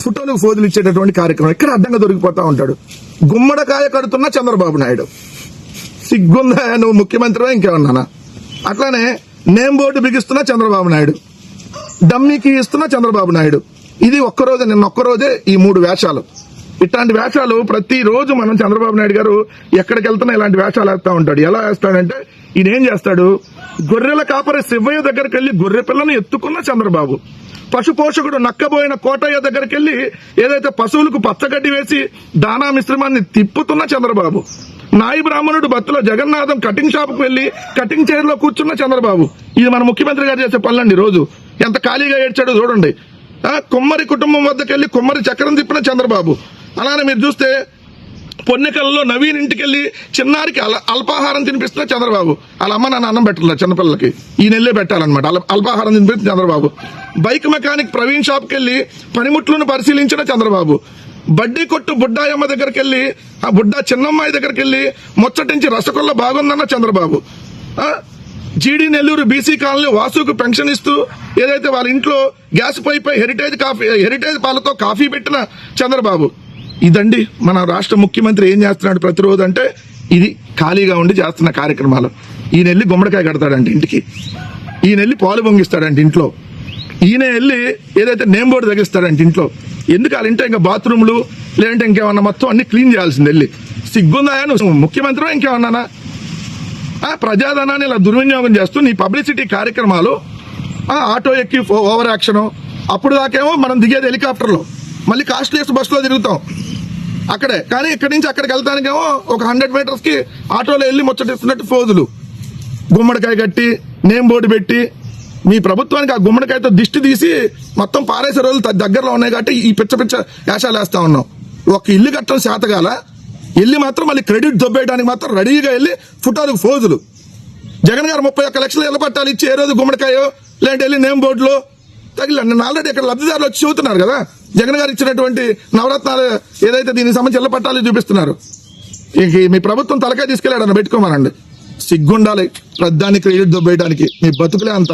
ఫోటోలకు ఫోజులు ఇచ్చేటటువంటి కార్యక్రమం ఇక్కడ అడ్డంగా దొరికిపోతా ఉంటాడు. గుమ్మడికాయ కడుతున్న చంద్రబాబు నాయుడు, సిగ్గుందా నువ్వు ముఖ్యమంత్రివా ఇంకేమన్నానా? అట్లానే నేమ్ బోర్డు బిగిస్తున్న చంద్రబాబు నాయుడు, డమ్మీకి ఇస్తున్న చంద్రబాబు నాయుడు. ఇది నిన్న ఒక్కరోజే ఈ 3 వేషాలు. ఇట్లాంటి వేషాలు ప్రతిరోజు మనం చంద్రబాబు నాయుడు గారు ఎక్కడికి వెళ్తున్నా ఇలాంటి వేషాలు వేస్తా ఉంటాడు. ఎలా వేస్తాడంటే ఈయన ఏం చేస్తాడు, గొర్రెల కాపరి శివయ్య దగ్గరికి వెళ్లి గొర్రె పిల్లను ఎత్తుకున్న చంద్రబాబు, పశు పోషకుడు నక్కబోయిన కోటయ్య దగ్గరికి వెళ్లి ఏదైతే పశువులకు పచ్చగడ్డి వేసి దానా మిశ్రమాన్ని తిప్పుతున్న చంద్రబాబు, నాయి బ్రాహ్మణుడు బత్తుల జగన్నాథం కటింగ్ షాప్ కు వెళ్లి కటింగ్ చైర్ లో కూర్చున్న చంద్రబాబు. ఇది మన ముఖ్యమంత్రి గారు చేసే పనులండి. రోజు ఎంత ఖాళీగా ఏడ్చాడో చూడండి. కుమ్మరి కుటుంబం వద్దకు వెళ్లి కుమ్మరి చక్రం తిప్పిన చంద్రబాబు. అలానే మీరు చూస్తే పొన్నెకల్లో నవీన్ ఇంటికి వెళ్లి చిన్నారికి అల్పాహారం తినిపిస్తున్న చంద్రబాబు. వాళ్ళ అమ్మ నాన్న అన్నం పెట్టలేదు చిన్నపిల్లలకి, ఈ నెల్లే పెట్టాలన్నమాట అల్పాహారం తినిపిస్తున్న చంద్రబాబు. బైక్ మెకానిక్ ప్రవీణ్ షాప్కి వెళ్లి పనిముట్లను పరిశీలించిన చంద్రబాబు. బడ్డీ కొట్టు బుడ్డాయమ్మ దగ్గరికి వెళ్లి ఆ బుడ్డా చిన్నమ్మాయి దగ్గరికి వెళ్లి ముచ్చటించి రసగుల్ల బాగుందన్న చంద్రబాబు. జీడీ నెల్లూరు బీసీ కాలనీ వాసుకు పెన్షన్ ఇస్తూ ఏదైతే వాళ్ళ ఇంట్లో గ్యాస్ పైపై హెరిటేజ్ పాలతో కాఫీ పెట్టిన చంద్రబాబు. ఇదండి మన రాష్ట్ర ముఖ్యమంత్రి ఏం చేస్తున్నాడు ప్రతిరోజు అంటే ఇది ఖాళీగా ఉండి చేస్తున్న కార్యక్రమాలు. ఈయన వెళ్ళి గుమ్మడికాయ కడతాడంటే ఇంటికి, ఈయన వెళ్ళి పాలు పొంగిస్తాడంటే ఇంట్లో, ఈయన వెళ్ళి ఏదైతే నేమ్ బోర్డు తగ్గిస్తాడంటే ఇంట్లో. ఎందుకు వాళ్ళ ఇంట్లో ఇంకా బాత్రూమ్లు లేదంటే ఇంకేమన్నా మొత్తం అన్ని క్లీన్ చేయాల్సింది. వెళ్ళి సిగ్గుందా నువ్వు ముఖ్యమంత్రి ఇంకేమన్నానా? ప్రజాధనాన్ని ఇలా దుర్వినియోగం చేస్తూ నీ పబ్లిసిటీ కార్యక్రమాలు, ఆటో ఎక్కి ఓవర్ యాక్షన్. అప్పుడు దాకేమో మనం దిగేది హెలికాప్టర్లో, మళ్ళీ కాస్ట్లీయెస్ట్ బస్సులో తిరుగుతాం అక్కడే. కానీ ఇక్కడి నుంచి అక్కడికి వెళ్తానికేమో ఒక 100 మీటర్స్ కి ఆటోలో వెళ్ళి ముచ్చటిస్తున్నట్టు ఫోజులు. గుమ్మడికాయ కట్టి నేమ్ బోర్డు పెట్టి మీ ప్రభుత్వానికి ఆ గుమ్మడికాయతో దిష్టి తీసి మొత్తం పారేసే రోజులు దగ్గరలో ఉన్నాయి కాబట్టి ఈ పిచ్చ వేషాలు వేస్తా ఉన్నాం. ఒక ఇల్లు కట్టడం శాతగాల, ఇల్లు మాత్రం మళ్ళీ క్రెడిట్ దొబ్బేయడానికి మాత్రం రెడీగా వెళ్ళి ఫోటోలకు ఫోజులు. జగన్ గారు 31 లక్షలు ఇళ్ల పట్టాలు ఇచ్చి ఏ రోజు గుమ్మడికాయో లేదంటే వెళ్ళి నేమ్ బోర్డులో తగిలి నన్ను ఆల్రెడీ ఇక్కడ లబ్ధిదారులు వచ్చి చూస్తున్నారు కదా. జగన్ గారు ఇచ్చినటువంటి నవరత్నాలు ఏదైతే దీనికి సంబంధించి ఇళ్ల పట్టాలు చూపిస్తున్నారు. మీ ప్రభుత్వం తలకాయ తీసుకెళ్ళాడన్న పెట్టుకోమనండి. సిగ్గుండాలి ప్రధాని క్రెడిట్ దొబ్బేయడానికి. మీ బతుకులే అంత.